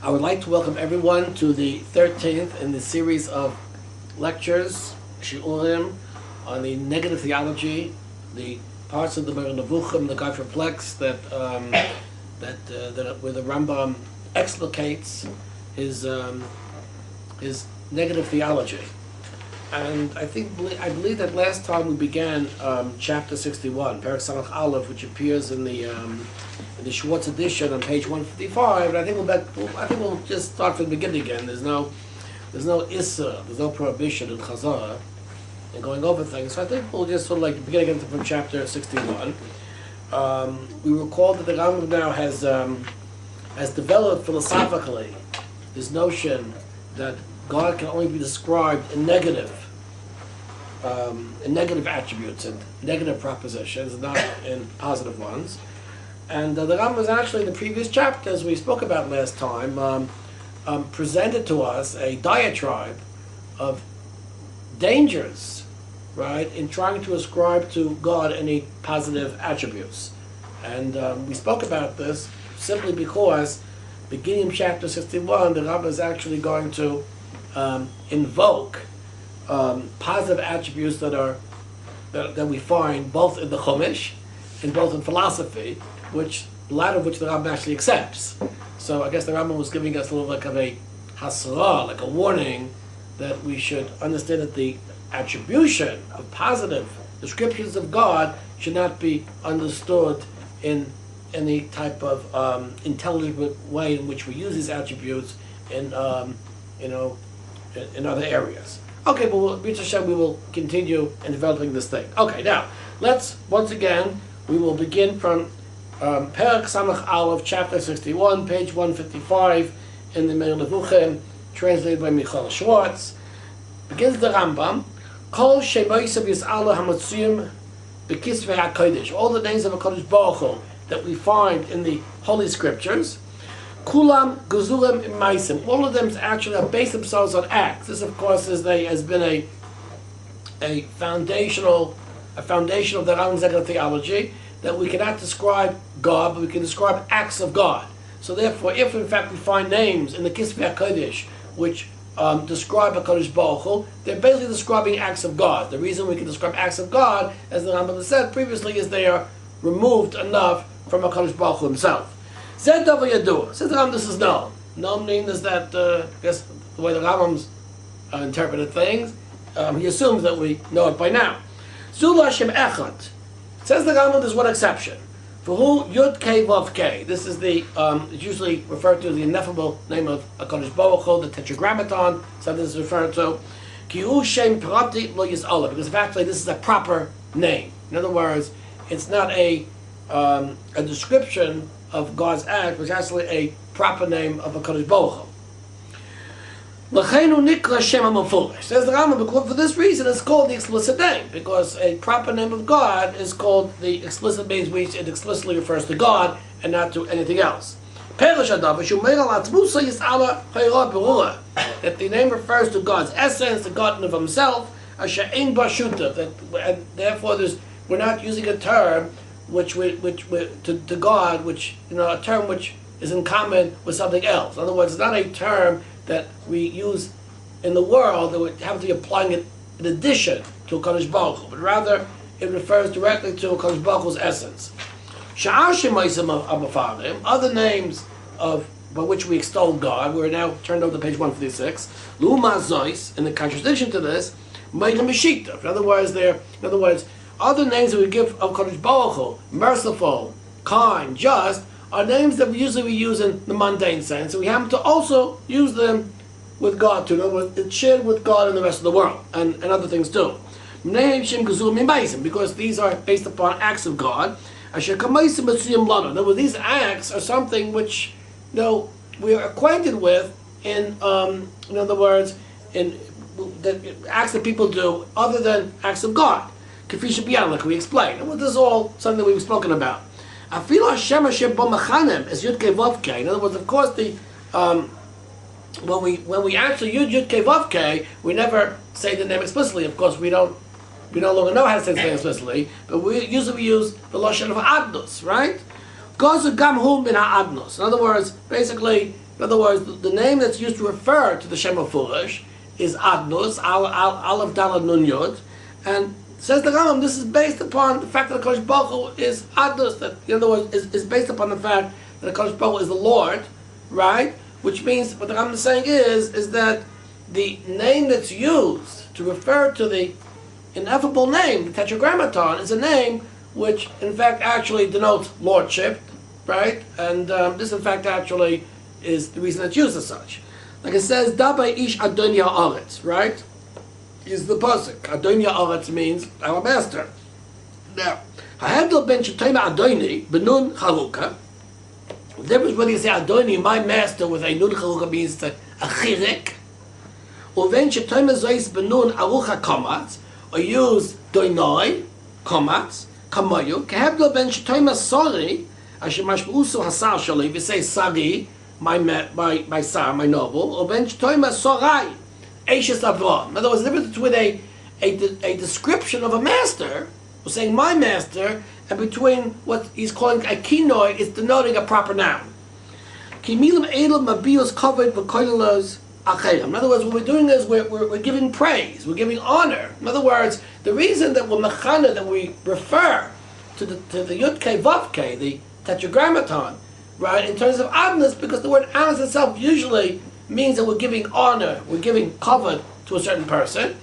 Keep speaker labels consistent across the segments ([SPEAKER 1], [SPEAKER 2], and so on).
[SPEAKER 1] I would like to welcome everyone to the 13th in the series of lectures, shiurim, on the negative theology, the parts of the Moreh Nevuchim, the God Perplex, that where the Rambam explicates his negative theology. And I believe that last time we began chapter 61, Perek Samach Aleph, which appears in the Schwartz edition on page 155. And I think we'll just start from the beginning again. There's no issa, there's no prohibition in Chazara in going over things. So I think we'll just sort of like begin again from chapter 61. We recall that the Rambam now has developed philosophically this notion that God can only be described in negative attributes and negative propositions, not in positive ones. And the Rambam was actually in the previous chapters we spoke about last time presented to us a diatribe of dangers, right, in trying to ascribe to God any positive attributes. And we spoke about this simply because beginning in chapter 61, the Rambam is actually going to invoke positive attributes that we find both in the Chumash and both in philosophy, which a lot of which the Rambam actually accepts. So I guess the Rambam was giving us a little like of a hasra, like a warning that we should understand that the attribution of positive descriptions of God should not be understood in any type of intelligent way in which we use these attributes in in other areas. Okay, but we will continue in developing this thing. Okay, now let's once again we will begin from Perek Samach Aleph, chapter 61, page 155 in the Moreh Nevuchim, translated by Michael Schwartz. Begins the Rambam. Kol shemoisav yis'ala hamatzuyim bekisvei hakodesh. All the names of HaKadosh Baruch Hu that we find in the Holy Scriptures, kulam gezulim imaisim. All of them actually base themselves on acts. This, of course, has been a foundation of the Rambam's Negative Theology, that we cannot describe God, but we can describe acts of God. So therefore, if in fact we find names in the Kisvei HaKodesh which describe HaKadosh Baruch Hu, they're basically describing acts of God. The reason we can describe acts of God, as the Rambam said previously, is they are removed enough from HaKadosh Baruch Hu himself. Zed Davar Yadua. Says the Rambam, this is known. Known means that, I guess the way the Rambam's interpreted things, he assumes that we know it by now. Zul Hashem Echad. Says the Rambam, there's one exception. For who Yud Kei Vav Kei. This is the it's usually referred to as the ineffable name of HaKadosh Baruch Hu, the tetragramaton. Something is referred to. Ki hu Shem Prati Lo Yis'ala. Because actually this is a proper name. In other words, it's not a description of God's act, which is actually a proper name of HaKadosh Baruch Hu. L'cheinu nikra Shem HaMafulish. Says the Rambam, because for this reason it's called the explicit name, because a proper name of God is called the explicit name, which it explicitly refers to God and not to anything else. That the name refers to God's essence, the God of Himself, and therefore we're not using a term to God, which a term which is in common with something else. In other words, it's not a term that we use in the world that we have to be applying it in addition to HaKadosh Baruch Hu, but rather it refers directly to HaKadosh Baruch Hu's essence. Other names by which we extol God, we're now turned over to page 156. In the contradiction to this, in other words, other names that we give of HaKadosh Baruch Hu, merciful, kind, just, are names that we usually use in the mundane sense, and we happen to also use them with God too. In other words, it's shared with God and the rest of the world, and other things too. Because these are based upon acts of God. In other words, these acts are something which we are acquainted with in other words, in the acts that people do other than acts of God. Like we explained. And this is all something that we've spoken about. In other words, of course, when we actually use Yud Kei Vav Kei, we never say the name explicitly. Of course, we no longer know how to say the name explicitly, but we use the lashon of adnos, right? In other words, basically, In other words, the name that's used to refer to the Shem Mefurish is Adnus, Aleph Daled Nun Yud, and says the Rambam, this is based upon the fact that the Kodesh Baruch Hu is Adnus, that in other words is based upon the fact that the Kodesh Baruch Hu is the Lord, right? Which means what the Rambam is saying is that the name that's used to refer to the ineffable name, the tetragramaton, is a name which in fact actually denotes lordship, right? And this in fact actually is the reason it's used as such. Like it says, Dabei ish Adon Ya'aretz, right? Is the pasuk. Adon Ya'aretz means our master. Now, Ha'hedel ben Shetayma Adoni benun Charuka. The difference whether you say Adoni, my master, with a nun Charuka means a chirek, or ben Shetayma Zois benun Arucha Kamatz, or use Doinoi Kamatz, Kamayu. Kehebel ben Shetayma Sori, Asher Mashbusu Hasar Shali, if you say Sari, my son, my noble, or ben Shetayma Sorai, Eishes Avraham. In other words, the difference between a description of a master, we're saying my master, and between what he's calling a kinoi, is denoting a proper noun. Kimilim edel mabios covered v'koilos acherim. In other words, what we're doing is we're giving praise, we're giving honor. In other words, the reason that we're mechana, that we refer to the yudke vavke, the tetragramaton, right, in terms of adnus, because the word adnus itself usually means that we're giving honor, we're giving cover to a certain person,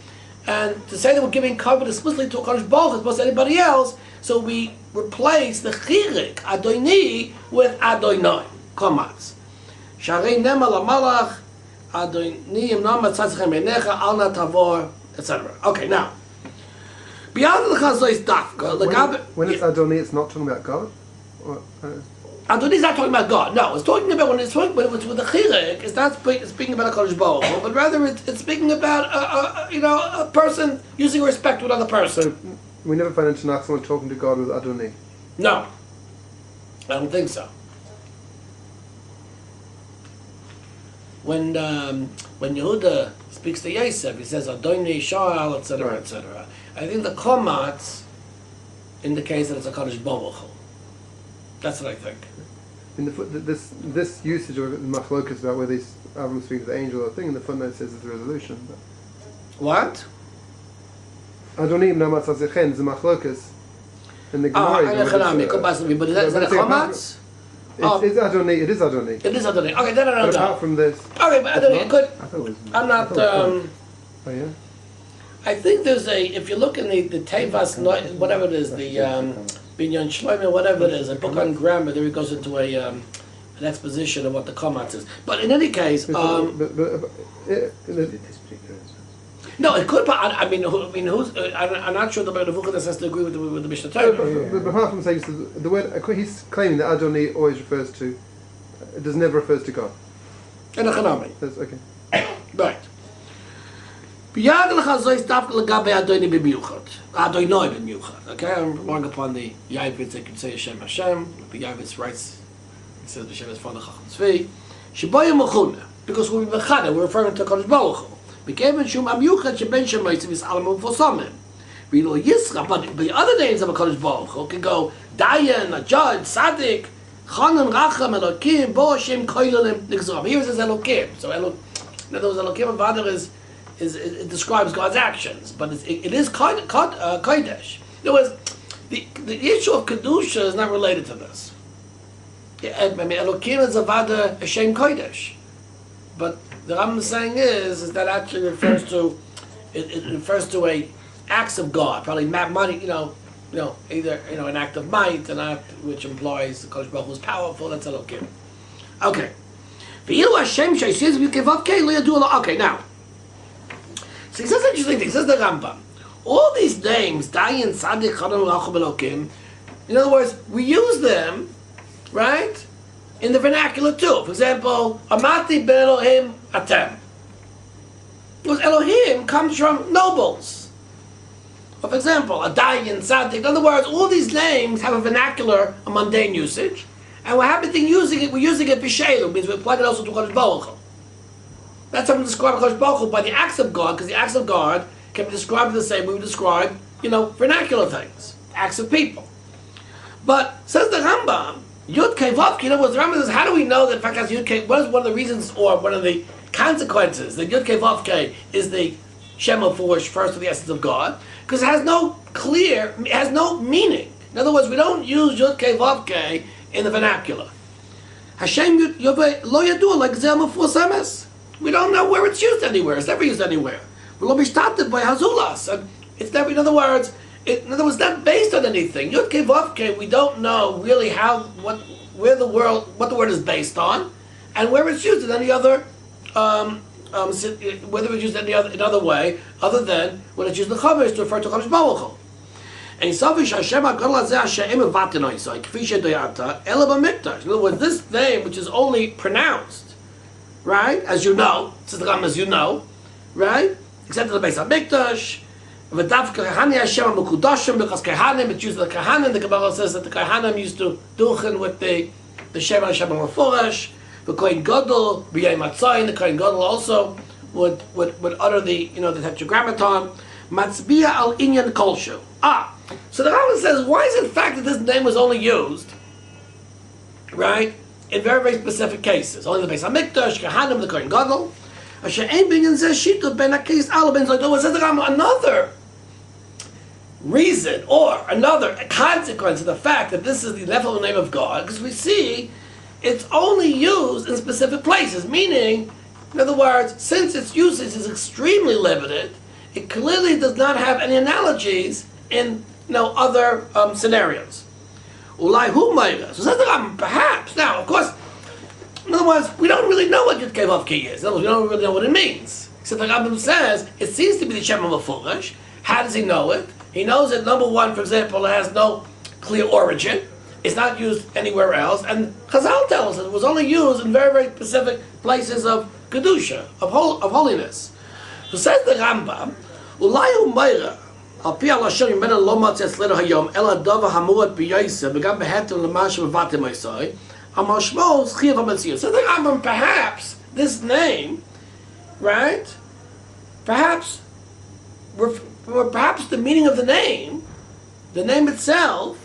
[SPEAKER 1] and to say that we're giving cover explicitly to a Kodesh Baruch Hu as opposed to anybody else, so we replace the chirik Adoni with Adonai, Komatz. Sharei Nema LaMalach Adoni Imnam Tzatzachem Einecha Al Na Tavor, etc. Okay, now beyond the Chazois Dafka.
[SPEAKER 2] When it's Adoni, it's not talking about God. Or,
[SPEAKER 1] Adoni is not talking about God. No, it's talking about when it's with the chirek. It's not speaking about a Kodesh Baruch Hu, but rather it's speaking about a person using respect to another person.
[SPEAKER 2] So we never find in Tanakh someone talking to God with Adoni.
[SPEAKER 1] No, I don't think so. When Yehuda speaks to Yosef, he says Adoni Sha'al, etc., etc. I think the Komatz indicates that it's a Kodesh Baruch Hu. That's what I think.
[SPEAKER 2] In this usage of machlokas about whether he's Avram speaking to the angel or thing, in the footnote says it's a resolution. But
[SPEAKER 1] what?
[SPEAKER 2] Adonim namat zazechen is a machlokas. In the Gemara.
[SPEAKER 1] But is that a chomatz?
[SPEAKER 2] It's Adoni. It is Adoni.
[SPEAKER 1] It is Adoni. Okay, then I don't know.
[SPEAKER 2] Apart from this.
[SPEAKER 1] Okay, but Adoni, it could.
[SPEAKER 2] I thought it was.
[SPEAKER 1] I'm not.
[SPEAKER 2] Oh yeah.
[SPEAKER 1] I think there's if you look in the Tevas, whatever it is, the Binyan Shloimeh, whatever it is, a book on grammar, there he goes into an exposition of what the komatz is. But in any case, no, it could. But I mean, who's? I'm not sure the Nevuchim has to agree with the Mishnah Torah.
[SPEAKER 2] But apart from saying the word, he's claiming that Adoni always refers to, it does never refers to God.
[SPEAKER 1] And a chanami.
[SPEAKER 2] That's okay.
[SPEAKER 1] Right. Okay, I'm going upon the Yavitz. I could say Hashem Hashem. The Yavitz writes, he says Hashem is Father Chacham Tzvi. Sheboya Mechuna, because we're referring to Kodesh Baruch Hu. Became Shum Amyuchat Sheben Shemoitzim is Alam Fosamim. We know Yisra, but the other names of a Kodesh Baruch Hu can go Dayan, a judge, Tzaddik, Chanan, Racham, Elokim, Bo Hashem, Koilalim, Nixram. Here it says Elokim. So in other words, Elokim of Vader it describes God's actions, but it is Kodesh. In other words, the issue of Kedusha is not related to this. I mean, Elokim is Avada Hashem Kodesh. But the Rambam is saying is that actually refers to a acts of God, probably money, either an act of might, an act which implies the Kodesh Baruch Hu is powerful. That's Elokim. Okay. Okay, now. So he says an interesting thing. He says the Rambam. All these names, Dayan, Tzaddik, Chanan, Racham, Elokim, in other words, we use them, right, in the vernacular too. For example, Amati ben Elohim Atem. Because Elohim comes from nobles. Or for example, a Dayan, Tzaddik. In other words, all these names have a vernacular, a mundane usage, and we're using it b'sheilu, means we apply it also to Kodesh Baruch Hu. That's how we describe Kodesh Baruch Hu by the acts of God, because the acts of God can be described the same way we describe, vernacular things, acts of people. But says the Rambam, Yud Kei Vav Kei, in other words, the Rambam says, how do we know that in fact has Yud Kei? What is one of the reasons or one of the consequences that Yud Kei Vav Kei is the Shem HaFurush, first of the essence of God? Because it has no meaning. In other words, we don't use Yud Kei Vav Kei in the vernacular. Hashem Lo Yadu like Zel Mefursames. We don't know where it's used anywhere. It's never used anywhere. We'll be started by Hazulas. And it's never, in other words, not based on anything. Yud Kei Vav Kei, we don't know really what the word is based on, and where it's used in any other, whether it's used in another way, other than when it's used in the Chavish to refer to Chavish Baruch Hu. And Yisavish Hashem HaGadol Hazeh Hashem Evatin Oisai Kfi Shedoyata Ela B'Mikdash. In other words, this name, which is only pronounced, right, as you know, says the Rambam, as you know, right, except in the base of Mikdash. V'davka Kahani Hashem HaMekudashim, because Kahanim, it's used in the Kahanim. The Kabbalah says that the Kahanim used to duchen with the Shem Hashem HaMefurash. The Kohen Gadol, B'yay Matzai, the Kohen Gadol also would utter the tetragramaton. Matzbiya al inyan kolshu. So the Rambam says, why is it the fact that this name was only used, right, in very, very specific cases? Only the Beis HaMikdash, Kahanim, the Kohen Gadol. Asher ein binyan zeh shitu ben hakis al ben zoy. Says the Rambam, another reason or another consequence of the fact that this is the level name of God, because we see it's only used in specific places, meaning, in other words, since its usage is extremely limited, it clearly does not have any analogies in other scenarios. Ulai hu ma'ira. So says the Rambam, perhaps. Now, of course, in other words, we don't really know what Yud Kei Vav Kei is. In other words, we don't really know what it means. Except the Rambam says, it seems to be the Shem HaMefurash. How does he know it? He knows that, number one, for example, it has no clear origin. It's not used anywhere else. And Chazal tells us it was only used in very, very specific places of Kedusha, of holiness. So says the Rambam, Ulai hu ma'ira. Al pi al-Hashem yimena lo matzeh etzlenu hayom, ela dava hamuad b'yosef, v'gam behetem l'mashem v'vatim oisai, amar shmo zchiyav ha'metzius. So the Rambam, perhaps, this name, right, perhaps the meaning of the name itself,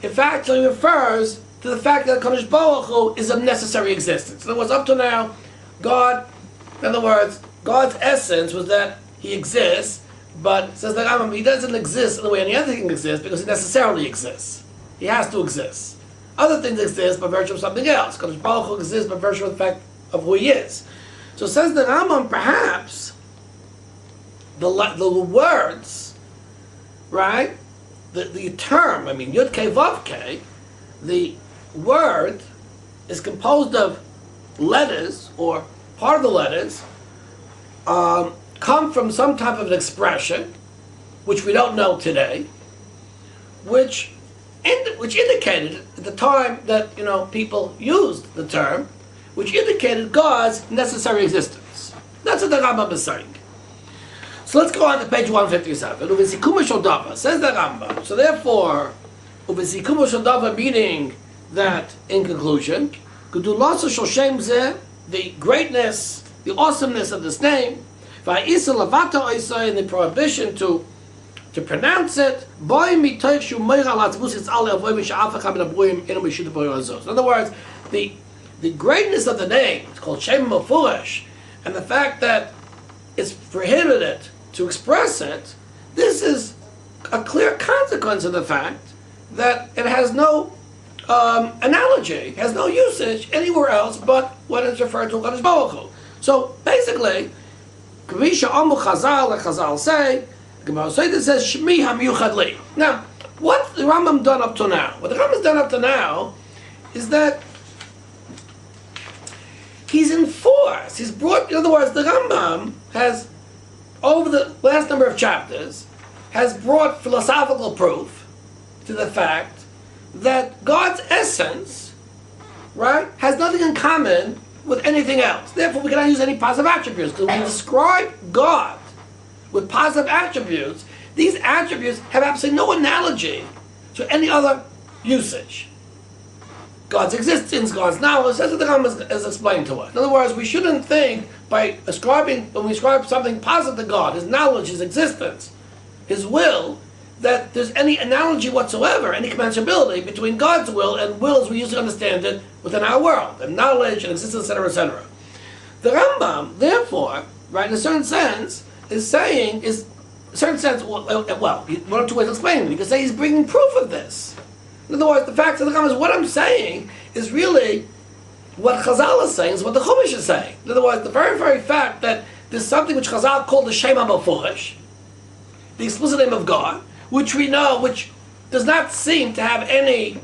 [SPEAKER 1] in fact, only refers to the fact that Kadosh Baruch Hu is of necessary existence. In other words, up to now, God, in other words, God's essence was that He exists, but says the Rambam, He doesn't exist in the way any other thing exists because He necessarily exists. He has to exist. Other things exist by virtue of something else. Kadosh Baruch Hu exists by virtue of the fact of who He is. So says the Rambam, perhaps the words, right? The term, Yud Kei Vav Kei, the word is composed of letters, or part of the letters, come from some type of an expression, which we don't know today, which indicated at the time that people used the term, which indicated God's necessary existence. That's what the Rambam is saying. So let's go on to page 157. Uvesikumo Shodava, says the Rambam. So therefore, Uvesikumo Shodava, meaning that, in conclusion, Gedulasa Shoshem Zeh, the greatness, the awesomeness of this name, Va'isa Lavata Oisai, and the prohibition to pronounce it, Boy Mitoich Shu Meir Al Atzvus It's Ale Avoy Misha'afach Ben Abuim Eno Mishut Avoy Azos. In other words, the greatness of the name, it's called Shem HaMefurash, and the fact that it's prohibited to express it, this is a clear consequence of the fact that it has no analogy, has no usage anywhere else but when it's referred to Kadosh Baruch Hu. So basically, Kvisha Amu Chazal, like Chazal say, Gemara says Shmi HaMiyuchad Li. Now, what's the Rambam done up to now? What the Rambam's done up to now is that he's enforced. He's brought. In other words, the Rambam has, over the last number of chapters, has brought philosophical proof to the fact that God's essence, right, has nothing in common with anything else. Therefore, we cannot use any positive attributes. Because when we describe God with positive attributes, these attributes have absolutely no analogy to any other usage. God's existence, God's knowledge, that's what the Rambam is explained to us. In other words, we shouldn't think by when we ascribe something positive to God, His knowledge, His existence, His will, that there's any analogy whatsoever, any commensurability between God's will and will as we usually understand it within our world, and knowledge and existence, etc., etc. The Rambam, therefore, right, in a certain sense, is saying, in a certain sense, well, one of two ways of explaining it. You could say he's bringing proof of this. In other words, the fact of the Rambam is what I'm saying is really what Chazal is saying, is what the Chumash is saying. In other words, the very, very fact that there's something which Chazal called the Shem HaMefurish, the explicit name of God, which we know, which does not seem to have any,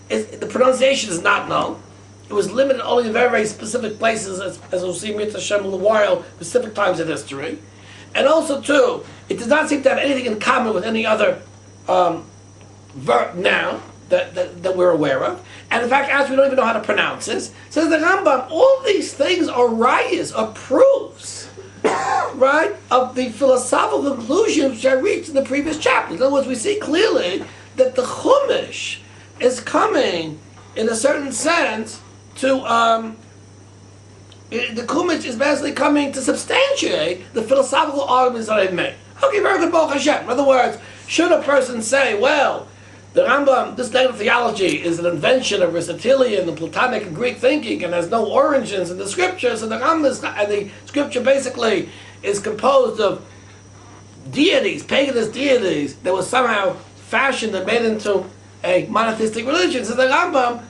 [SPEAKER 1] the pronunciation is not known. It was limited only in very, very specific places, as we'll see Mitzvah Hashem in a while, specific times in history. And also, too, it does not seem to have anything in common with any other noun that we're aware of. And in fact, as we don't even know how to pronounce this, says the Rambam, all these things are rayas, are proofs, right, of the philosophical conclusions which I reached in the previous chapter. In other words, we see clearly that the Chumash is coming, in a certain sense, to the Chumash is basically coming to substantiate the philosophical arguments that I've made. Okay, very good, Baruch Hashem. In other words, should a person say, well, the Rambam, this negative theology is an invention of Aristotelian and Platonic and Greek thinking and has no origins in the scriptures, and the Rambam and the scripture basically is composed of deities, paganist deities, that was somehow fashioned and made into a monotheistic religion. So the Rambam,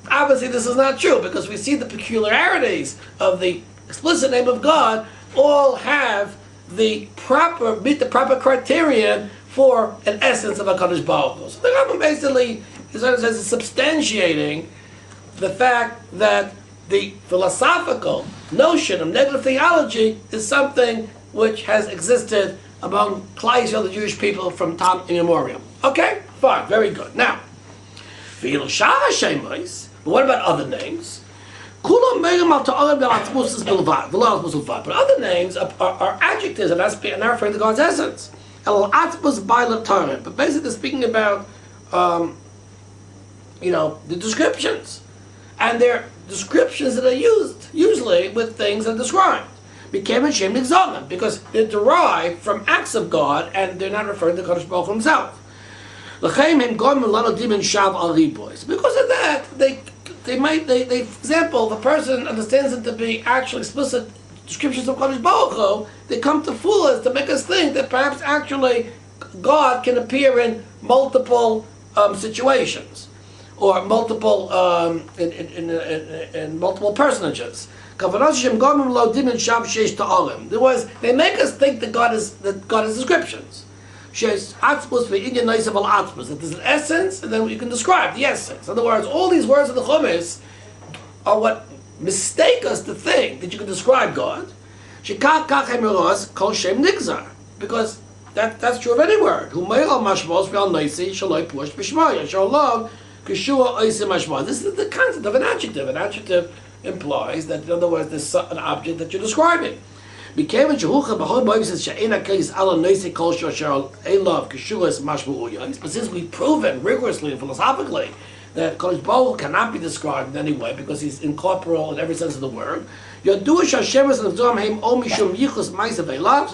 [SPEAKER 1] obviously this is not true, because we see the peculiarities of the explicit name of God all have meet the proper criterion for an essence of HaKadosh Baruch Hu. So the Rambam basically is substantiating the fact that the philosophical notion of negative theology is something which has existed among Klal Yisrael, the Jewish people, from time immemorial. Okay? Fine. Very good. Now, but what about other names? But other names are adjectives and are referring to God's essence. But basically speaking about, the descriptions. And they're descriptions that are used, usually, with things that are described. Because they're derived from acts of God, and they're not referring to Kadosh Baruch Hu himself. Because of that, they for example, if a person understands it to be actual explicit descriptions of Kadosh Baruch Hu, they come to fool us, to make us think that perhaps actually God can appear in multiple situations, or multiple in multiple personages. In other words, they make us think that God is descriptions. That there's an essence, and then you can describe the essence. In other words, all these words of the Chumash are what mistake us to think that you can describe God. Because that's true of any word. This is the concept of an adjective. An adjective implies that, in other words, there's an object that you're describing. But since we've proven rigorously and philosophically that Kadosh Baruch Hu cannot be described in any way because he's incorporeal in every sense of the word, so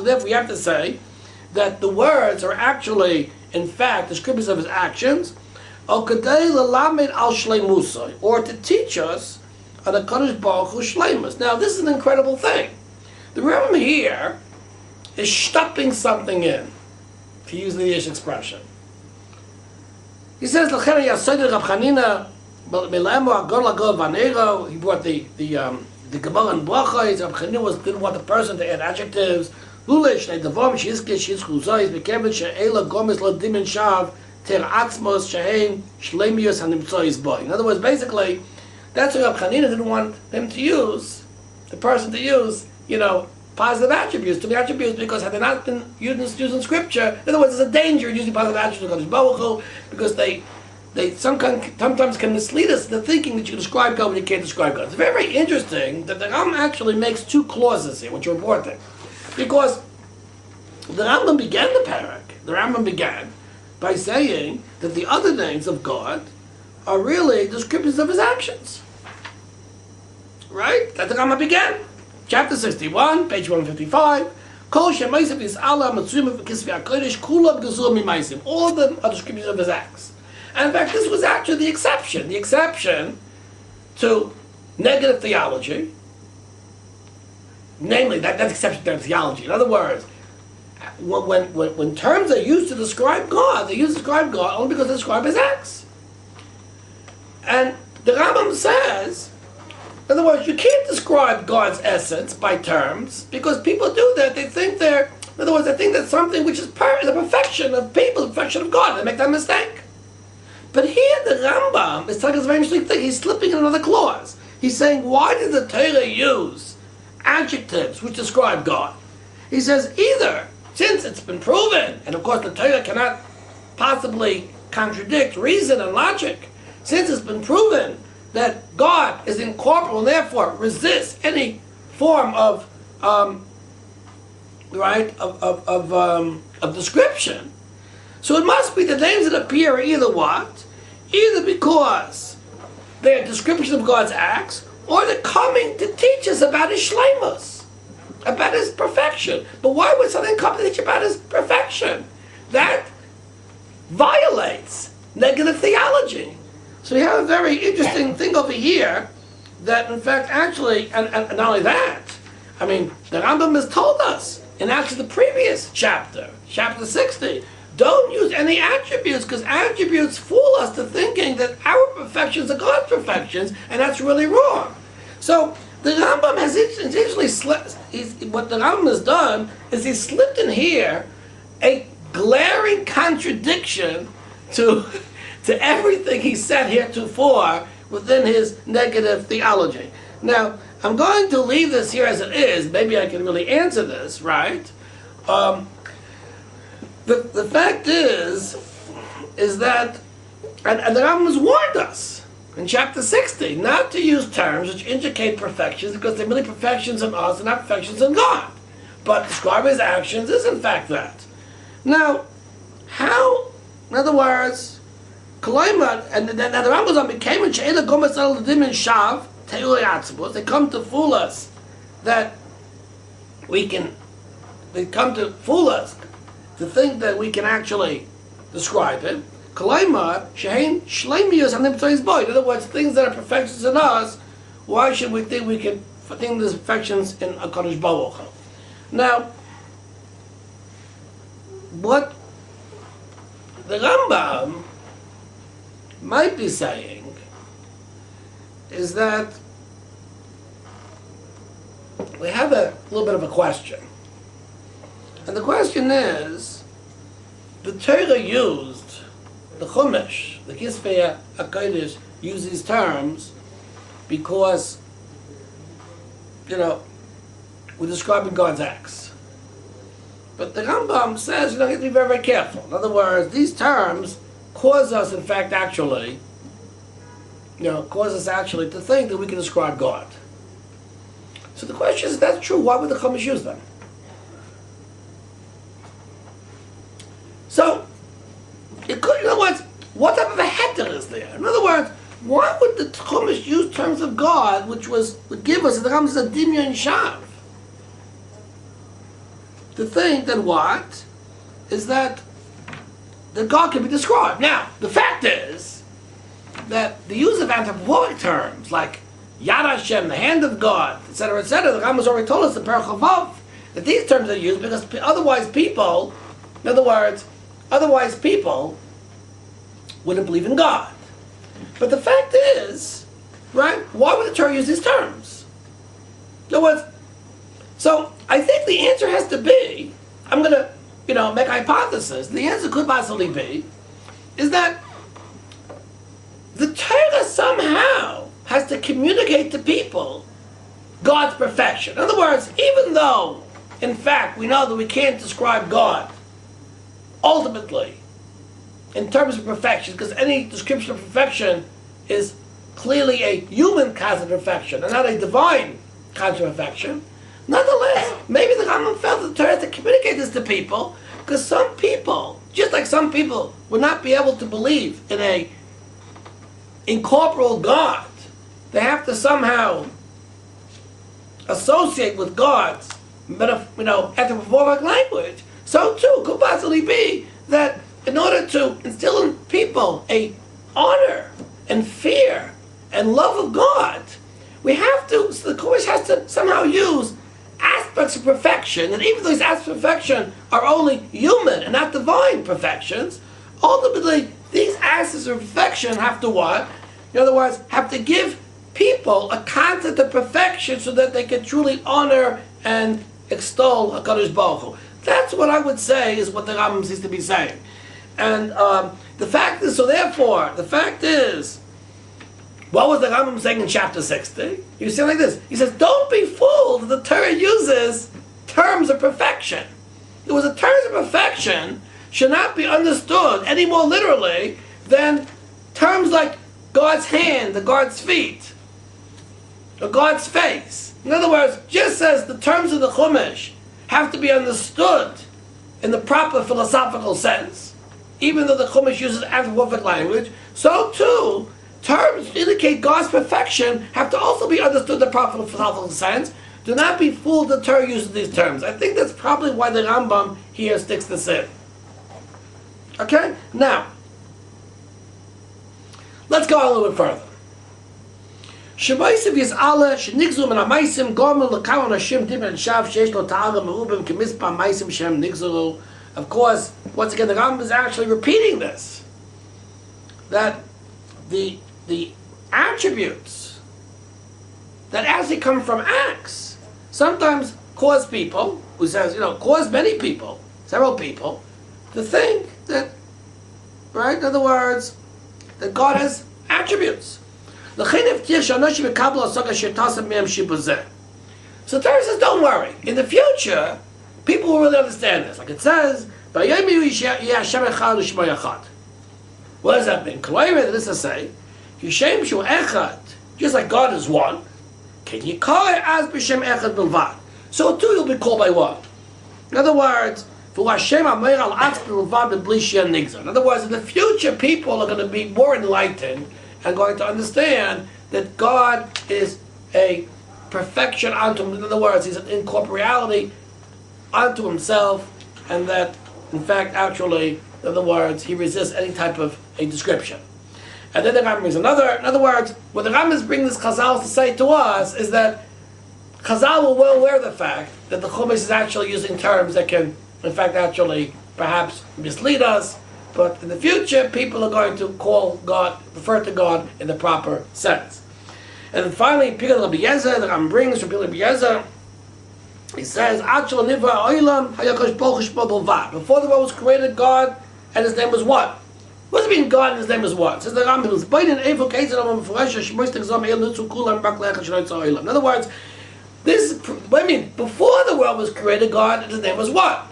[SPEAKER 1] therefore we have to say that the words are actually, in fact, descriptions of his actions, or to teach us on the Kadosh Baruch Hu shleimus. Now, this is an incredible thing. The Rambam here is stuffing something in, to use the Yiddish expression. He says, he brought the Gemara and Brachos. Rab Chanina didn't want the person to add adjectives. In other words, basically, that's what Rab Chanina didn't want him to use, the person to use, positive attributes, to be attributes, because had they not been used in scripture, in other words, there's a danger in using positive attributes of Kadosh Baruch Hu, because they sometimes can mislead us into thinking that you can describe God when you can't describe God. It's very, very interesting that the Rambam actually makes two clauses here, which are important. Because the Rambam began the parak, by saying that the other names of God are really descriptions of his actions. Right? That the Rambam began. Chapter 61, page 155. Kol shemaisim is Allah mitzuyim v'kisvei hakodesh kulam gezur mimaisim. All of them are descriptions of his acts. And in fact, this was actually the exception. The exception to negative theology, namely, that's the exception to theology. In other words, when terms are used to describe God, they use to describe God only because they describe his acts. And the Rambam says, in other words, you can't describe God's essence by terms because people do that. They think in other words, they think that something which is the perfection of people, the perfection of God. They make that mistake. But here the Rambam is telling us a very interesting thing. He's slipping in another clause. He's saying, why did the Torah use adjectives which describe God? He says, either, since it's been proven, and of course the Torah cannot possibly contradict reason and logic, since it's been proven that God is incorporeal and therefore resists any form of description, so it must be the names that appear are either what? Either because they're a description of God's acts, or they're coming to teach us about his shleimus, about his perfection. But why would something come to teach about his perfection? That violates negative theology. So we have a very interesting thing over here that in fact actually, and not only that, I mean, the Rambam has told us in actually the previous chapter 60, don't use any attributes because attributes fool us to thinking that our perfections are God's perfections, and that's really wrong. So the Rambam has essentially what the Rambam has done is he slipped in here a glaring contradiction to everything he said heretofore within his negative theology. Now, I'm going to leave this here as it is. Maybe I can really answer this, right? The fact is that, and the Rambam has warned us in chapter 60 not to use terms which indicate perfections because they're merely perfections in us and not perfections in God. But describe his actions is in fact that. Now, how, in other words, Kalaima, and the Rambam on became in She'ela Gomes Al Dim and Shav, Te'uri Atzibus, they come to fool us that they come to fool us to think that we can actually describe it. Kalaima, Shehein Shleimius and Nimtzois Boy. In other words, things that are perfections in us, why should we think we can think there's perfections in a Kadosh Baruch Hu? Now, what the Rambam might be saying is that we have a little bit of a question. And the question is, the Torah used, the Chumash, the Kisvei HaKodesh, use these terms because, we're describing God's acts. But the Rambam says, you have to be very, very careful. In other words, these terms cause us, in fact, actually, to think that we can describe God. So the question is, if that's true, why would the Chumash use them? So, it could, in other words, what type of a heter is there? In other words, why would the Chumash use terms of God, which would give us, the Rambam says, a dimyon shav? To think that what? Is that God can be described. Now, the fact is that the use of anthropomorphic terms, like Yad Hashem, the hand of God, etc., the Rambam has already told us in Perek Chavav that these terms are used because otherwise people wouldn't believe in God. But the fact is, right, why would the Torah use these terms? In other words, so I think the answer has to be, I'm going to, make a hypothesis. The answer could possibly be, is that the Torah somehow has to communicate to people God's perfection. In other words, even though, in fact, we know that we can't describe God ultimately in terms of perfection, because any description of perfection is clearly a human concept of perfection and not a divine concept of perfection. Nonetheless, maybe the Rambam felt that the Torah has to communicate this to people, because some people, just like some people, would not be able to believe in a incorporeal God. They have to somehow associate with God's anthropomorphic language, so too could possibly be that in order to instill in people a honor and fear and love of God, we have to, so the Chumash has to somehow use aspects of perfection, and even though these aspects of perfection are only human and not divine perfections, ultimately these aspects of perfection have to what? In other words, have to give people a concept of perfection so that they can truly honor and extol HaKadosh Baruch Hu. That's what I would say is what the Rambam seems to be saying. And the fact is, so therefore, the fact is, what was the Rambam saying in chapter 60? He was saying like this. He says, don't be fooled that the Torah uses terms of perfection. It was the terms of perfection should not be understood any more literally than terms like God's hand, or God's feet, or God's face. In other words, just as the terms of the Chumash have to be understood in the proper philosophical sense, even though the Chumash uses anthropomorphic language, so too, terms to indicate God's perfection have to also be understood in the proper philosophical sense. Do not be fooled that Torah uses these terms. I think that's probably why the Rambam here sticks this in. Okay? Now, let's go a little bit further. Shemaisim yis'ala shenigzu min ha'maisim gomer l'kawan Hashem dimen shav sheish lo ta'ala merubim k'mispa maisim shem nigzuru. Of course, once again, the Rambam is actually repeating this. That the attributes that actually come from acts sometimes cause people, who says, cause many people, several people, to think that, right, in other words, that God has attributes. So Torah says, don't worry. In the future, people will really understand this. Like it says, what does that mean? This is say, just like God is one, so too you'll be called by one. In other words, in other words, in the future, people are going to be more enlightened and going to understand that God is a perfection unto him. In other words, he's an incorporeality unto himself, and that, in fact, actually, in other words, he resists any type of a description. And then the Rambam brings another. In other words, what the Rambam is bringing this Chazal to say to us is that Chazal were well aware of the fact that the Chumash is actually using terms that can, in fact, actually perhaps mislead us. But in the future, people are going to call God, refer to God in the proper sense. And then finally, Pikad Rabbi Yezer, the Rambam brings Rabbi Yezer. He says, before the world was created, God and his name was what? What does it mean God and his name is what? It says the Rambam, in other words, before the world was created, God and his name was what?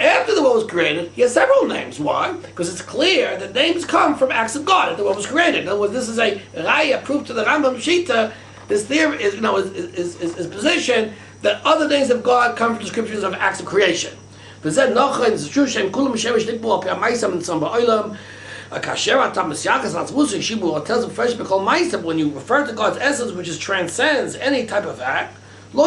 [SPEAKER 1] After the world was created, he has several names. Why? Because it's clear that names come from acts of God after the world was created. In other words, this is a raya proof to the Rambam Shita. This theory is, is position that other names of God come from descriptions of acts of creation. When you refer to God's essence, which transcends any type of act, the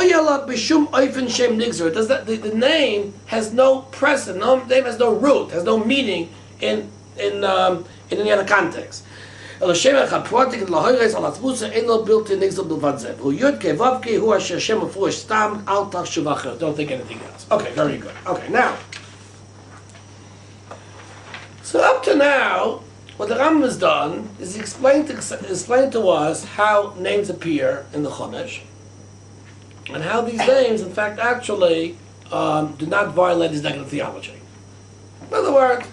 [SPEAKER 1] name has no precedent, no name has no root, has no meaning in any other context. Don't think anything else. Okay, very good. Okay, now, so up to now, what the Rambam has done is he explained to us how names appear in the Chumash, and how these names, in fact, actually do not violate his negative theology. In other words,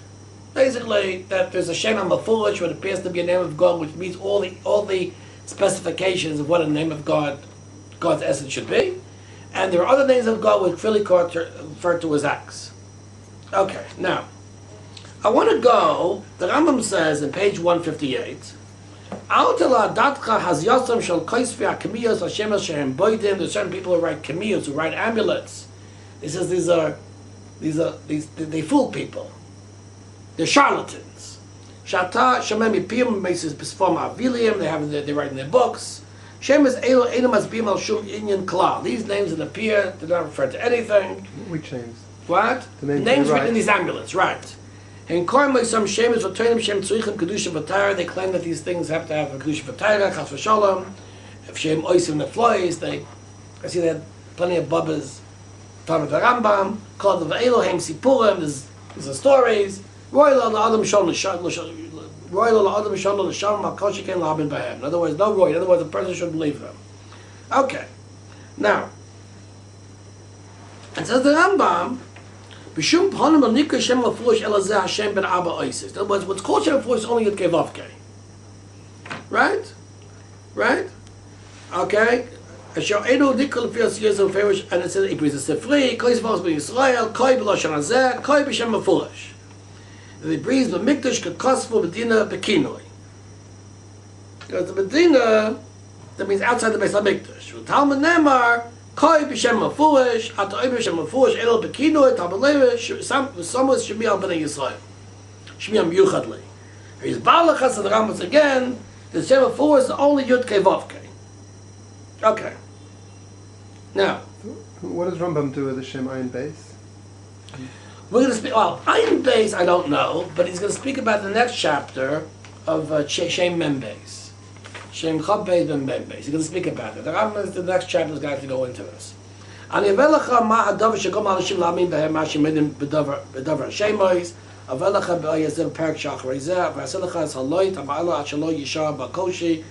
[SPEAKER 1] basically, that there's a Shem HaMafulish, what appears to be a name of God, which meets all the specifications of what a name of God, God's essence should be, and there are other names of God which really refer to as acts. Okay, now, I want to go, the Rambam says in page 158, there's certain people who write kamiyos, who write amulets. He says they fool people. They're charlatans. They write in their books. Shem is Elo Elo Masbim Al Shum Inyan Klal. These names that appear do not refer to anything.
[SPEAKER 2] Which names?
[SPEAKER 1] What?
[SPEAKER 2] The
[SPEAKER 1] names
[SPEAKER 2] right.
[SPEAKER 1] written in these amulets, right. And Korma some Shem is Vatoinim Shem Tzrichim Kedusha V'Tayra. They claim that these things have to have a Kedusha V'Tayra, Chas V'Shalom. If Shem Oisim Neflois, I see they had plenty of Bubbas, Talmud Rambam, called the Elohim Sipurim, there's stories. Royal Adam Shon Royal Adam Shon L'Sham Makoshi Ken Labin Bahem. In other words, no Roy. In other words, a person should believe them. Okay. Now, it says the Rambam, B'shum Panim Al Nikra Shem L'Fush Elazeh Hashem Ben Abba Oisis. In other words, what's called Shem L'Fush is only Yud Kei Vav Kei. Right? Right? Okay. Asher Einu Nikra L'Fiyas Yezim Ferish, and it says, it brings a Sefri, Koi Zvos B'Yisrael, Koi B'Loshan Hazeh, Koi B'Shem L'Fush. The breeze the Mikdash could cost for Medina Bekinoi. Because the Medina, that means outside the Beis HaMikdash. Talmud Nemar, Koi B'Shem Mefurish, Atoi B'Shem Mefurish, Elol Bekinoi, Talmud Levi, some with Shemi Al B'nai Yisrael. Shemi Al Yuchadli. He's Balachas and the Rambam again, the Shem Mefurish is only Yud Kei Vav Kei. Okay. Now.
[SPEAKER 2] What does Rambam do with the Shem Ayin base?
[SPEAKER 1] We're going to speak, well, Ayin Beis, I don't know, but he's going to speak about the next chapter of Shem Mem Beis. Shem Chab Beis Ben Mem Beis. He's going to speak about it. The Rambam is the next chapter is going to go into this. Ani avelecha ma hadavar shegom alashim lamin behem ma shemedim bedavar shemois avelecha be'ayazim perak shacharei zeh v'aselecha es haloit ama'ala at shalo yishar ba'koshi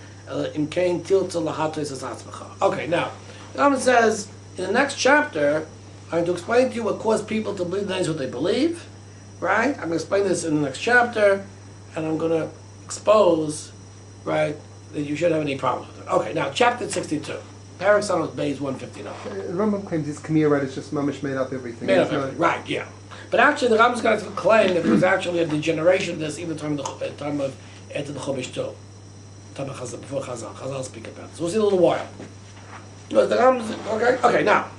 [SPEAKER 1] im kein tilta lahatos es atzmecha. Okay, now, the Rambam says, in the next chapter, I'm going to explain to you what caused people to believe the names what they believe, right? I'm going to explain this in the next chapter, and I'm going to expose, right, that you shouldn't have any problem with it. Okay, now, chapter 62. Parak Son of Beis 159.
[SPEAKER 2] Rambam claims his Khmer right is just mamish made up everything.
[SPEAKER 1] Made up everything, right, yeah. But actually, the Rambam's going to claim that there was actually a degeneration of this even at the time of Enter the Chumash too. Time of Chazal, before Chazal. Chazal will speak about this. We'll see in a little while. But the Rambam's, okay, now.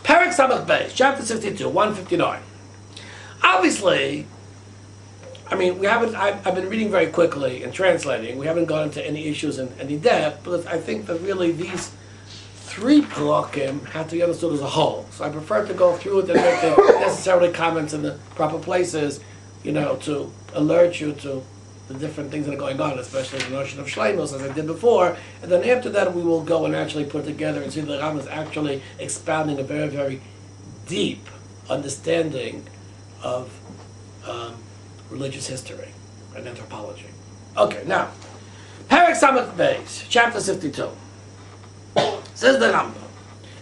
[SPEAKER 1] Parak Samach Beis, chapter 62, 159. Obviously, I mean, I've been reading very quickly and translating. We haven't gone into any issues in any depth, but I think that really these three palakim have to be understood as a whole. So I prefer to go through it and make the necessary comments in the proper places, to alert you to the different things that are going on, especially the notion of shleimus, as I did before. And then after that, we will go and actually put together and see that the Rambam is actually expounding a very, very deep understanding of religious history and anthropology. Okay, now, Parak Samach Beis, chapter 62. Says the Rambam,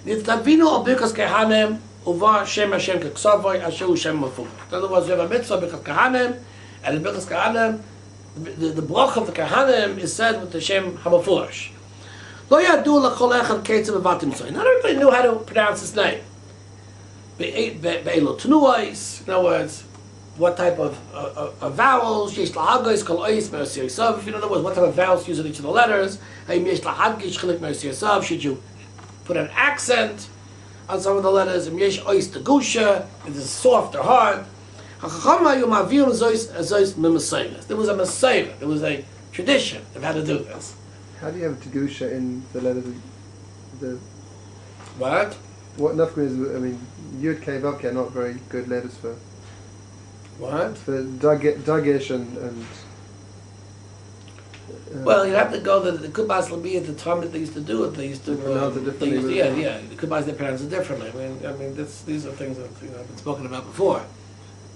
[SPEAKER 1] Nitzavinu al birkas kehanim uva Shem Hashem keksavoi asher Shem mafur. In other words, we have a mitzvah birkas kehanim, and in birkas kehanim, the bloch of the Kahanim is said with the Shem Hamafurish. Lo yadu lachol echad ketzim avatim soy. Not everybody knew how to pronounce his name. Be'elo tenuais. In other words, what type of vowels? Yesh lahagos kol ois me'osir yisav. In other words, what type of vowels use in each of the letters? Hayim yesh lahadgish chilik me'osir yisav. Should you put an accent on some of the letters? Yesh ois tegusha. It is soft or hard. There was a Messiah, there was a tradition of how to do this.
[SPEAKER 2] How do you have Tegusha in the letters?
[SPEAKER 1] What?
[SPEAKER 2] What nafka is, Yud Kei Vav Kei are not very good letters for...
[SPEAKER 1] What?
[SPEAKER 2] For Dagesh and
[SPEAKER 1] well, you have to go that the could possibly be at the time that they used to do it. They used to
[SPEAKER 2] pronounce it differently.
[SPEAKER 1] The could possibly pronounce it differently. These are things that I've been spoken about before.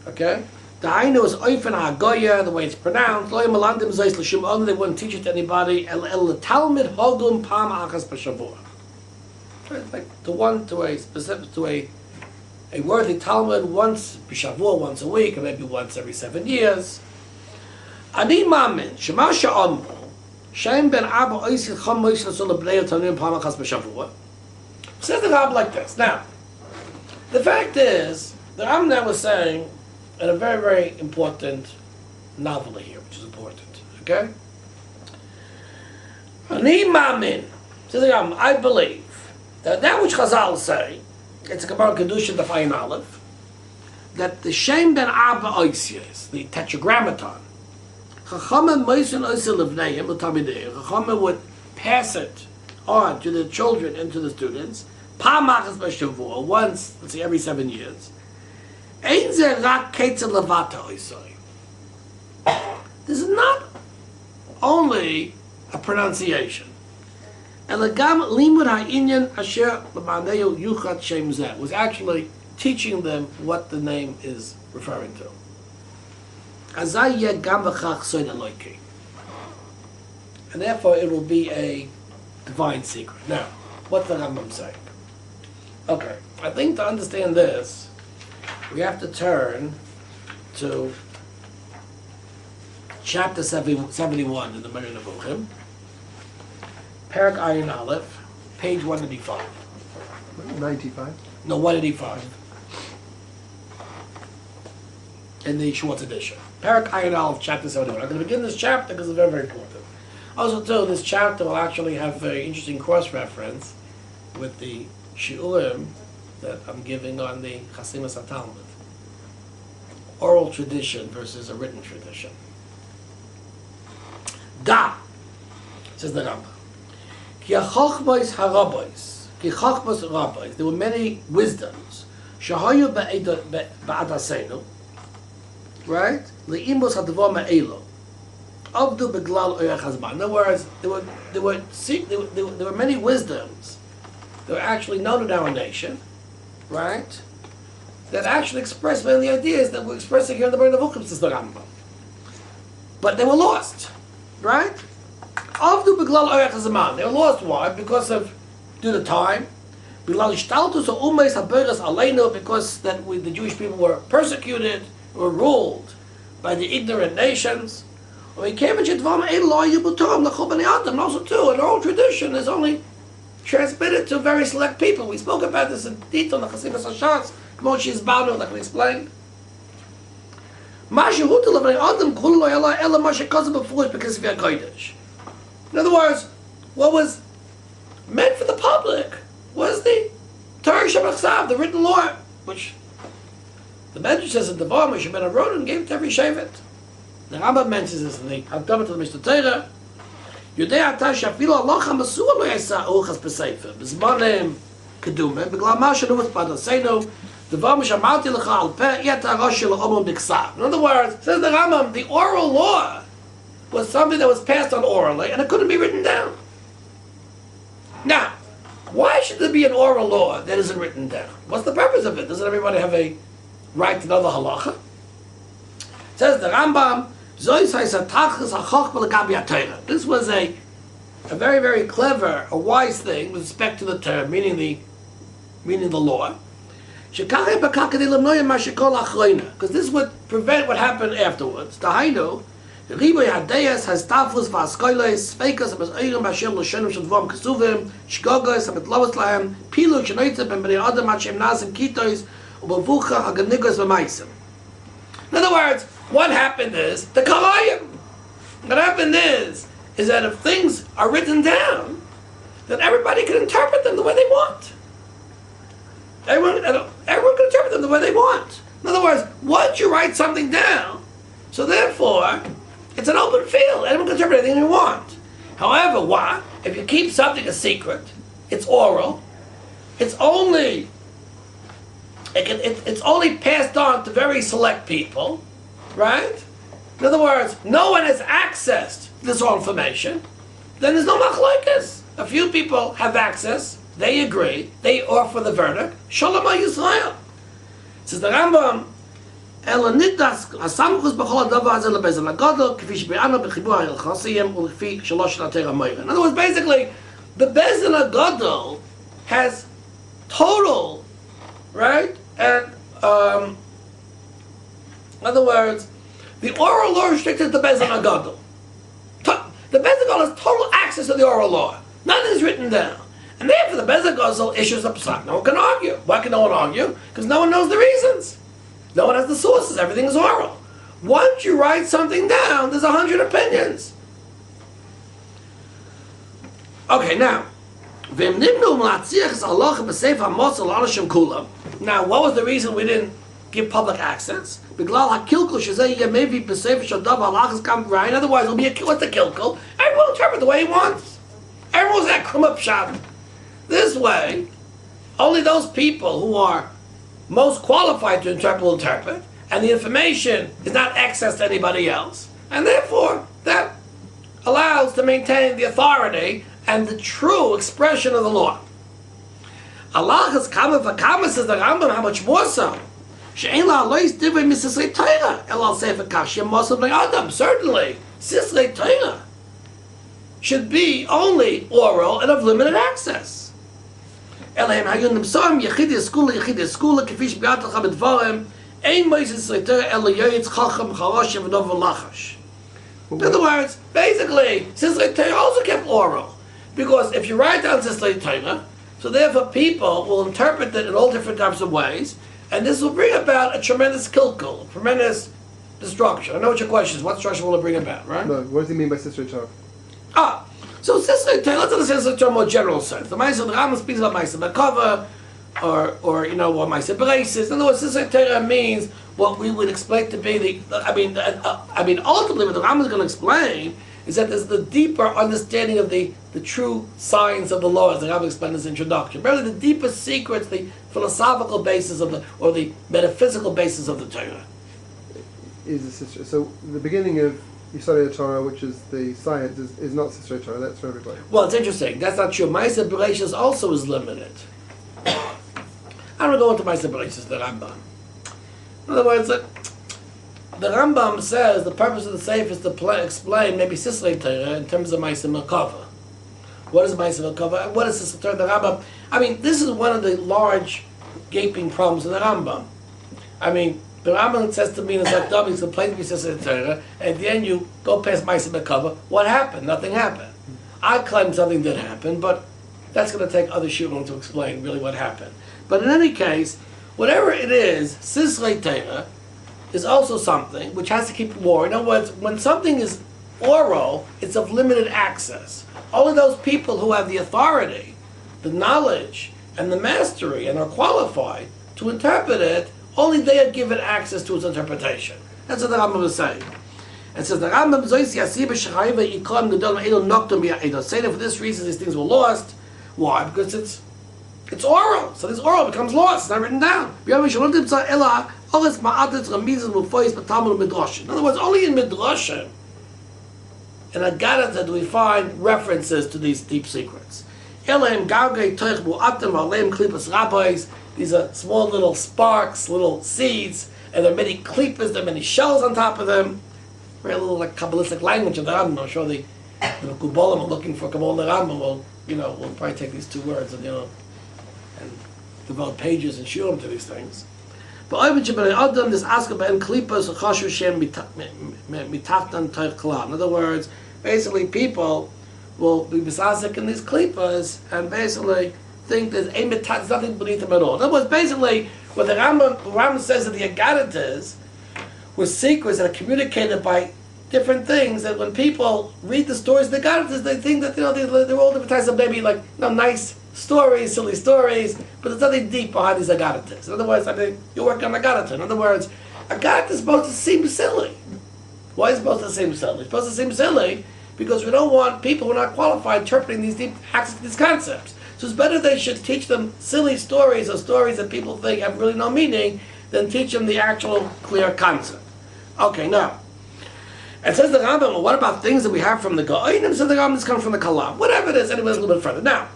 [SPEAKER 1] Okay? The Ainu is Oifen HaGoya, the way it's pronounced. Lo Yemalandim Zeis L'Shum Onu, they wouldn't teach it to anybody. El Talmud Hogum Pam Achas B'Shavua. Like to a worthy Talmud once B'Shavua, once a week, or maybe once every 7 years. Ani Mamin, Shema Sha'amru, Shem Ben Abba Oisil Chom Moish L'Sul L'Bnei L'Tanim Pam Achas B'Shavua. Says the Rambam like this. Now, the fact is, the Rambam now was saying, and a very, very important novelty here, which is important. Okay? Ani Mamin, says the Rambam, I believe that which Chazal say, it's a Gemara Kedusha the Ayin Aleph, that the Shem Ben Abba Oisius, the tetragramaton, Chachamim Moisin Oisil Levneim L'Tamidei, Chachamim would pass it on to the children and to the students, once, let's say every 7 years. This is not only a pronunciation. Was actually teaching them what the name is referring to. And therefore it will be a divine secret. Now, what's the Rambam saying? Okay, I think to understand this, we have to turn to chapter 71 in the Moreh Nevuchim, Parak Ayin Aleph, page 185.
[SPEAKER 2] 95?
[SPEAKER 1] No, 185. In the Schwartz edition. Parak Ayin Aleph, chapter 71. I'm going to begin this chapter because it's very, very important. Also, too, this chapter will actually have a very interesting cross-reference with the shiurim that I'm giving on the Chasimas HaTalmud. Oral tradition versus a written tradition. Da, says the Rambam. Ki hachachmos harabos, ki chachmos rabos. There were many wisdoms. Shahayu ba'adasenu, right? Le'imbos hadvar ma'elo. Avdu beglal oyach hazman. In other words, there were many wisdoms that were actually known in our nation, right? That actually expressed many of the ideas that we're expressing here in the Moreh Nevuchim, says the Rambam. But they were lost, right? Avdu beglal oyach hazman. They were lost. Why? Because of due to time. Beglal ishtaltus or umeis haberes aleinu, because that the Jewish people were persecuted, were ruled by the ignorant nations. Also too, an oral tradition is only transmitted to very select people. We spoke about this in detail in the Chasimas Hashas, Moshe's Banu, like we explained. In other words, what was meant for the public was the Torah Shabbat, the written law, which the Medrash says in the Bar, Moshe ben wrote and gave it to every Shevet. The Rambam mentions this in the Hakdama to the Mishnah Torah. Yudei ata shafilu Allah hamasur lo yasa ochas b'sefer b'zmanim kedumah b'glal ma shenu v'spadasenu devar mishamarti lecha al peh yeta rosh shel omon b'ksav. In other words, says the Rambam, the oral law was something that was passed on orally and it couldn't be written down. Now, why should there be an oral law that isn't written down? What's the purpose of it? Doesn't everybody have a right to know the halacha? Says the Rambam, this was a very, very clever, a wise thing with respect to the term, meaning the law. Because this would prevent what happened afterwards. Tahainu, Riboy Hadeyas has taflus v'askoiles, feikas ha'bas'ayrim b'ashem l'shenim shadvom kesuvim, shgogos ha'metlovos lahem, pilu shenoitzah ben b'nei adam ha'shem nazim kitois, u'bavucha ha'ganigos v'maisim. In other words, what happened is the kalayim. What happened is that if things are written down, then everybody can interpret them the way they want. Everyone can interpret them the way they want. In other words, once you write something down, so therefore it's an open field. Anyone can interpret anything they want. However, what if you keep something a secret? It's oral. It's only passed on to very select people. Right? In other words, no one has accessed this all information. Then there's no machlokes. A few people have access. They agree. They offer the verdict. Shalom Yisrael. Says the Rambam. In other words, basically, the Beis Din Gadol has total, right? And in other words, the oral law restricted to Beis Din Gadol. The Beis Din Gadol has total access to the oral law. Nothing is written down. And therefore the Beis Din Gadol issues a psak. No one can argue. Why can no one argue? Because no one knows the reasons. No one has the sources. Everything is oral. Once you write something down, there's 100 opinions. Okay, now. Now, what was the reason we didn't give public access? Otherwise, it'll be what's the kilkel? Everyone will interpret the way he wants. Everyone's at Krumah Pshat. This way, only those people who are most qualified to interpret will interpret, and the information is not accessed to anybody else. And therefore, that allows to maintain the authority and the true expression of the law. Allah has come for Kama, says the Rambam, how much more so? Certainly, Sislei Torah should be only oral and of limited access. What In other words, basically, Sislei Torah also kept oral. Because if you write down Sislei Torah, so therefore people will interpret it in all different types of ways, and this will bring about a tremendous kilkul, a tremendous destruction. I know what your question is. What destruction will it bring about, right?
[SPEAKER 2] No, what does he mean by Sislei Torah?
[SPEAKER 1] So Sislei Torah, let's understand Sislei Torah in a more general sense. The Rambam speaks about Ma'aseh Merkava, or Ma'aseh Bereisis. In other words, Sislei Torah means what we would expect to be ultimately what the Rambam is going to explain is that there's the deeper understanding of the true science of the law, as the Rambam explained in his introduction. Really, the deeper secrets, the philosophical basis of the metaphysical basis of the Torah.
[SPEAKER 2] So the beginning of Yisodei Torah, which is the science, is not Sislei Torah. That's for everybody.
[SPEAKER 1] Well, it's interesting. That's not true. Ma'aseh Bereisis also is limited. I don't go into Ma'aseh Bereisis, the Rambam. In other words, the Rambam says the purpose of the Sefer is to explain maybe Sislei Torah in terms of Ma'aseh Merkava. What is Ma'aseh Merkava? And what is Sislei Torah? The Rambam. This is one of the large gaping problems of the Rambam. The Rambam says to me, it's like David is complaining to me Sislei Torah, and at the end you go past Ma'aseh Merkava. What happened? Nothing happened. I claim something did happen, but that's going to take other shiurim to explain really what happened. But in any case, whatever it is, Sislei Torah is also something which has to keep war. In other words, when something is oral, it's of limited access. Only those people who have the authority, the knowledge, and the mastery, and are qualified to interpret it, only they are given access to its interpretation. That's what the Rambam is saying. And says the Rambam say that for this reason these things were lost. Why? Because it's oral. So this oral becomes lost. It's not written down. In other words, only in Midrashim and Agadata do we find references to these deep secrets. These are small little sparks, little seeds, and there are many klipas, there are many shells on top of them. Very little like Kabbalistic language of the Rambam. I'm sure the Kubolim are looking for Kabbalah Rambam. We'll probably take these two words and develop pages and shiurim to these things. But this in other words, basically people will be besazik in these klipas and basically think there's nothing beneath them at all. In other words, basically, what the Rambam says that the Agaditas were secrets that are communicated by different things, that when people read the stories of the Agaditas, they think that they're all different types of maybe nice stories, silly stories, but there's nothing deep behind these Agaditas. In other words, you're working on Agadata. In other words, Agadata is supposed to seem silly. Why is it supposed to seem silly? It's supposed to seem silly because we don't want people who are not qualified interpreting these deep access to these concepts. So it's better they should teach them silly stories or stories that people think have really no meaning than teach them the actual clear concept. Okay, now, it says the Rambam, well, what about things that we have from the Go'inim? So the Rambam, this comes from the Kalam. Whatever it is, anyway, it's a little bit further. Now,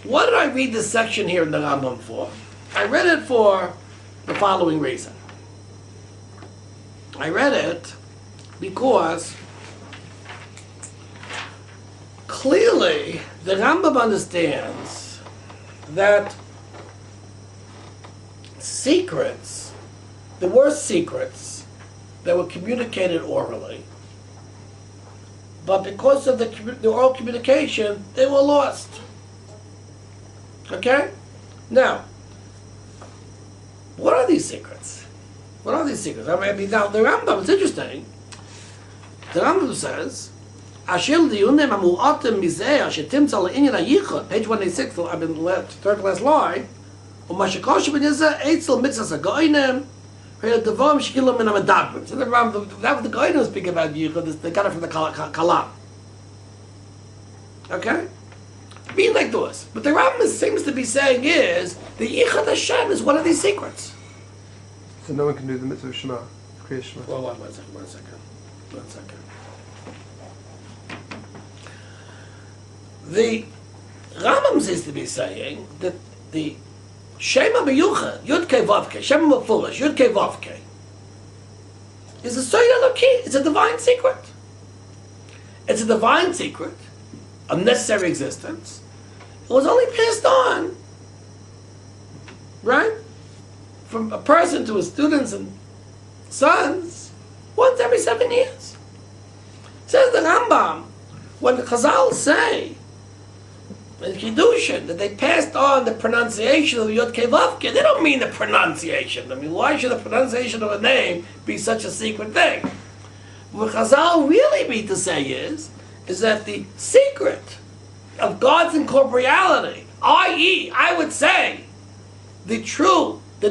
[SPEAKER 1] what did I read this section here in the Rambam for? I read it for the following reason. I read it because clearly the Rambam understands that secrets, there were secrets that were communicated orally, but because of the oral communication, they were lost. Okay? Now, what are these secrets? What are these secrets? Now, the Rambam, it's interesting. The Rambam says, page 186, I've been third class line, so the Rambam, that was the Goïnim was speaking about Yichud, they got it from the Kalam. Okay? mean like this. But the Rambam seems to be saying is the Yichud Hashem is one of these secrets.
[SPEAKER 2] So no one can do the mitzvah of Shema, Kriya Shema.
[SPEAKER 1] Well, one second. The Rambam seems to be saying that the Shema Meyuchad, Yud Kei Vav Kei, Shema Mefurish, Yud Kei Vav Kei, is a Soid Eloki. It's a divine secret. It's a divine secret of necessary existence. It was only passed on, right, from a person to his students and sons once every 7 years. Says the Rambam, when the Chazal say in Kiddushin that they passed on the pronunciation of Yod Kei Vav Kei, they don't mean the pronunciation. I mean, why should the pronunciation of a name be such a secret thing? What Chazal really mean to say is that the secret of God's incorporeality, i.e., I would say, the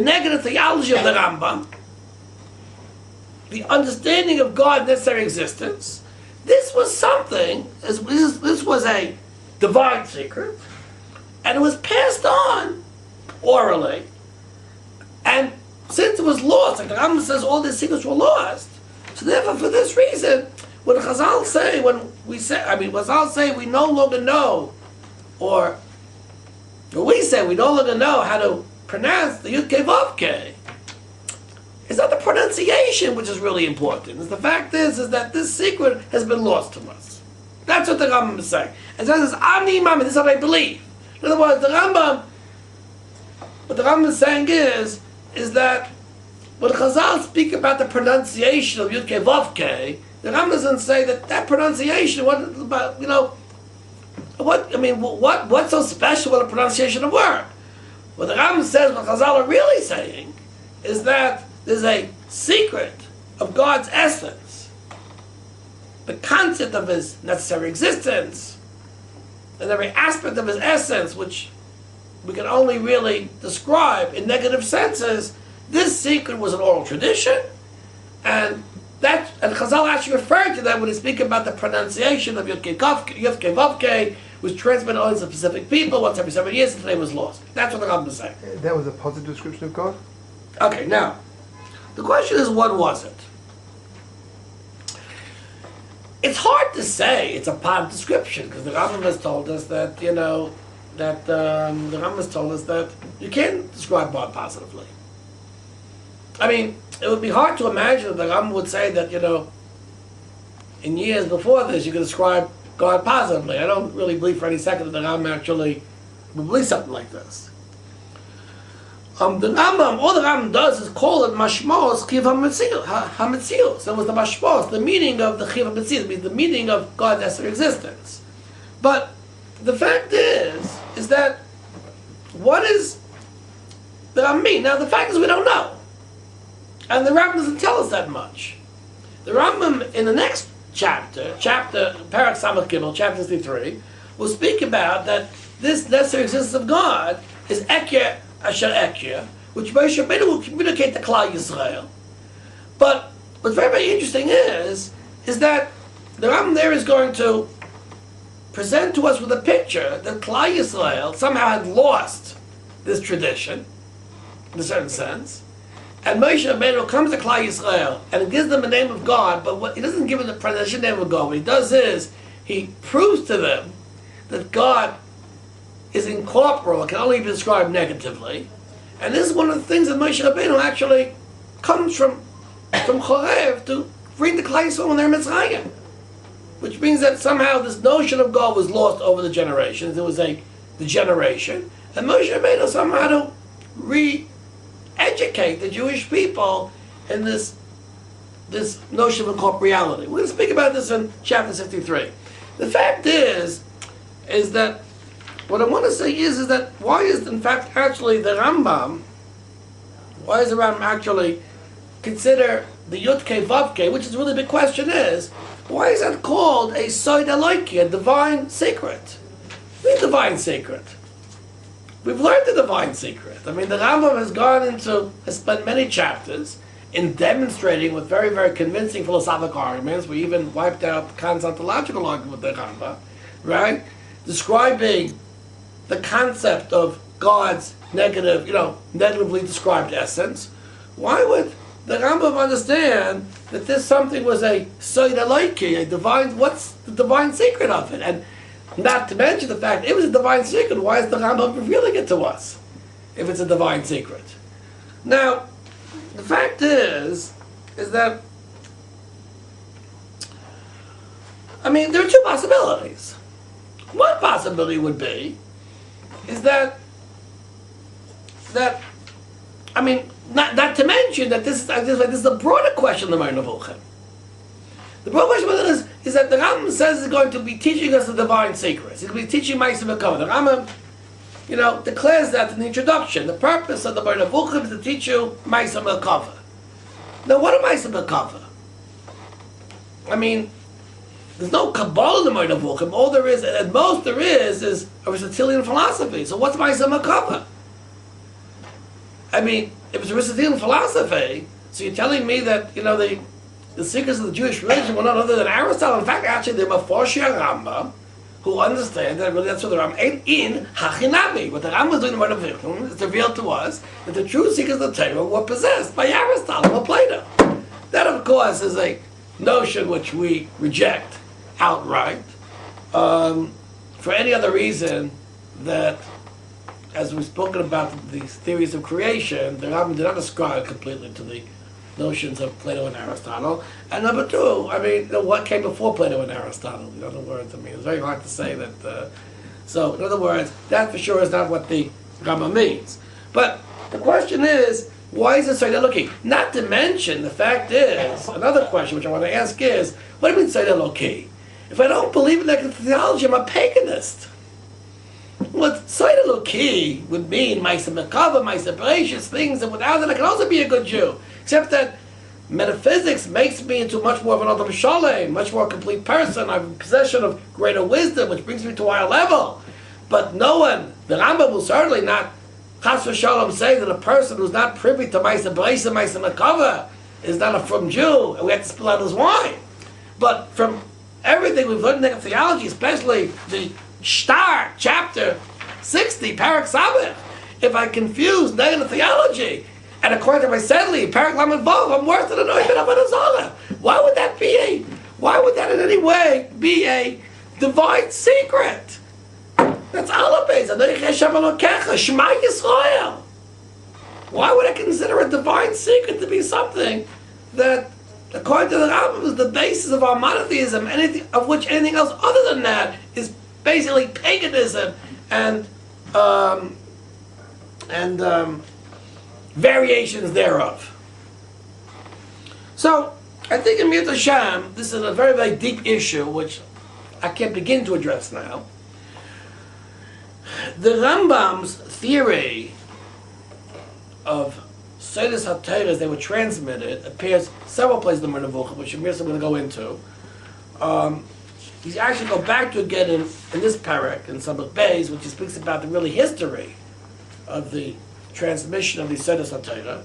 [SPEAKER 1] negative theology of the Rambam, the understanding of God's necessary existence, this was something, this was a divine secret, and it was passed on orally, and since it was lost, like the Rambam says all these secrets were lost, so therefore for this reason, when Chazal say, Chazal say we no longer know, or we say we no longer know how to pronounce the Yud Kei Vav Kei, it's not the pronunciation which is really important. It's the fact is that this secret has been lost to us. That's what the Rambam is saying. And so it says, Ani Mami, this is what I believe. In other words, what the Rambam is saying is that when Chazal speak about the pronunciation of Yud Kei Vav Kei, the Rambam doesn't say that pronunciation, what's so special about the pronunciation of word? What the Rambam says, what Chazal are really saying, is that there's a secret of God's essence, the concept of His necessary existence, and every aspect of His essence, which we can only really describe in negative senses. This secret was an oral tradition, and Chazal actually referred to that when he speaks about the pronunciation of Yud Kei Vav Kei, was transmitted only to specific people once every 7 years, and today was lost. That's what the Rambam is saying.
[SPEAKER 2] That was a positive description of God?
[SPEAKER 1] Okay, now, the question is, what was it? It's hard to say it's a positive description, because the Rambam has told us that, the Rambam has told us that you can't describe God positively. I mean, it would be hard to imagine that the Rambam would say that, in years before this, you could describe God positively. I don't really believe for any second that the Rambam actually would believe something like this. The Rambam, all the Rambam does is call it mashmos chiv hametzius. That was the mashmos, the meaning of the chiv hametzius, means the meaning of God's necessary existence. But the fact is that what is the Rambam mean? Now the fact is we don't know. And the Rambam doesn't tell us that much. The Rambam in the next chapter Parak Samach Gimel, chapter 63, will speak about that this necessary existence of God is Ekya Asher Ekya, which Moshe Rabbeinu will communicate to Klal Yisrael. But what's very, very interesting is that the Rambam there is going to present to us with a picture that Klal Yisrael somehow had lost this tradition, in a certain sense, and Moshe Rabbeinu comes to Klal Yisrael and gives them the name of God, but he doesn't give them the pronunciation name of God. What he does is he proves to them that God is incorporeal, can only be described negatively. And this is one of the things that Moshe Rabbeinu actually comes from Chorev to bring the Klal Yisrael when they're in Mitzrayim. Which means that somehow this notion of God was lost over the generations. There was the generation. And Moshe Rabbeinu somehow to re-educate the Jewish people in this notion of incorporeality. We're going to speak about this in chapter 63. The fact is that what I want to say is that why is in fact actually the Rambam actually consider the Yud Kei Vav Kei, which is really the big question is, why is that called a Soid Eloki, a divine secret? What divine secret? We've learned the divine secret. I mean, the Rambam has spent many chapters in demonstrating with very, very convincing philosophical arguments. We even wiped out Kant's ontological argument with the Rambam, right? Describing the concept of God's negatively described essence, why would the Rambam understand that this something was a Soid Eloki, a divine, what's the divine secret of it? And not to mention the fact, it was a divine secret, why is the Rambam revealing it to us, if it's a divine secret? Now, the fact is that, there are two possibilities. One possibility would be, is that not to mention that this is a broader question of the Moreh Nevuchim. The broader question is that the Rambam says he's going to be teaching us the divine secrets. He's going to be teaching Ma'aseh Mekava. The Rambam, declares that in the introduction. The purpose of the Moreh Nevuchim is to teach you Ma'aseh Mekava. Now, what are Ma'aseh Mekava? There's no Kabbalah in the Moreh Nevuchim. All there is, at most there is Aristotelian philosophy. So what's Ma'aseh Mekava? If it's Aristotelian philosophy, so you're telling me that, the secrets of the Jewish religion were none other than Aristotle. In fact, actually, they're Meforshei Rambam, who understand that really that's what the Rambam ain't in Hachinami. What the Rambam is doing in the Moreh Nevuchim is revealed to us that the true secrets of the Torah were possessed by Aristotle or Plato. That, of course, is a notion which we reject outright, for any other reason that, as we've spoken about these theories of creation, the Rambam did not ascribe completely to the notions of Plato and Aristotle. And number two, what came before Plato and Aristotle? In other words, it's very hard to say that. So, in other words, that for sure is not what the Rambam means. But the question is, why is it so Eloki? Not to mention, the fact is, another question which I want to ask is, what do you mean Soid Eloki? If I don't believe in negative theology, I'm a paganist. What Soid Eloki would mean, Ma'aseh Mekava, Ma'aseh Bereshis, things that without it I can also be a good Jew. Except that metaphysics makes me into much more of an Adam Shalem, much more complete person. I'm in possession of greater wisdom, which brings me to a higher level. But no one, the Rambam will certainly not, Chas v'Shalom, say that a person who's not privy to Ma'aseh Bereshis, Ma'aseh Mekava, is not a from Jew, and we have to spill out his wine. But from everything we've learned in negative theology, especially the Shtar, chapter 60, Parak Sabbath, if I confuse negative theology, and according to my Sedley, Parak Lamed Vav, I'm worse than a Noah ben Avodah. Why would that in any way be a divine secret? That's Alabez, Shema Yisrael. Why would I consider a divine secret to be something that, according to the Rambam, is the basis of our monotheism, of which anything else other than that is basically paganism and variations thereof. So, I think in Mir Hashem, this is a very, very deep issue which I can't begin to address now. The Rambam's theory of Seidas HaTorah as they were transmitted appears several places in the Moreh Nevuchim, which I'm going to go into. He's actually go back to again in this parak, in Samach Beis, which he speaks about the really history of the transmission of the Seidas HaTorah.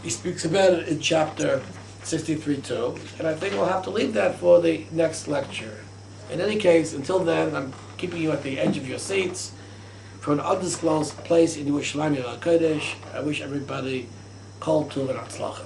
[SPEAKER 1] He speaks about it in chapter 63:2, and I think we'll have to leave that for the next lecture. In any case, until then, I'm keeping you at the edge of your seats for an undisclosed place in Yerushalayim Kodesh. I wish everybody kol tov and hatzlacha.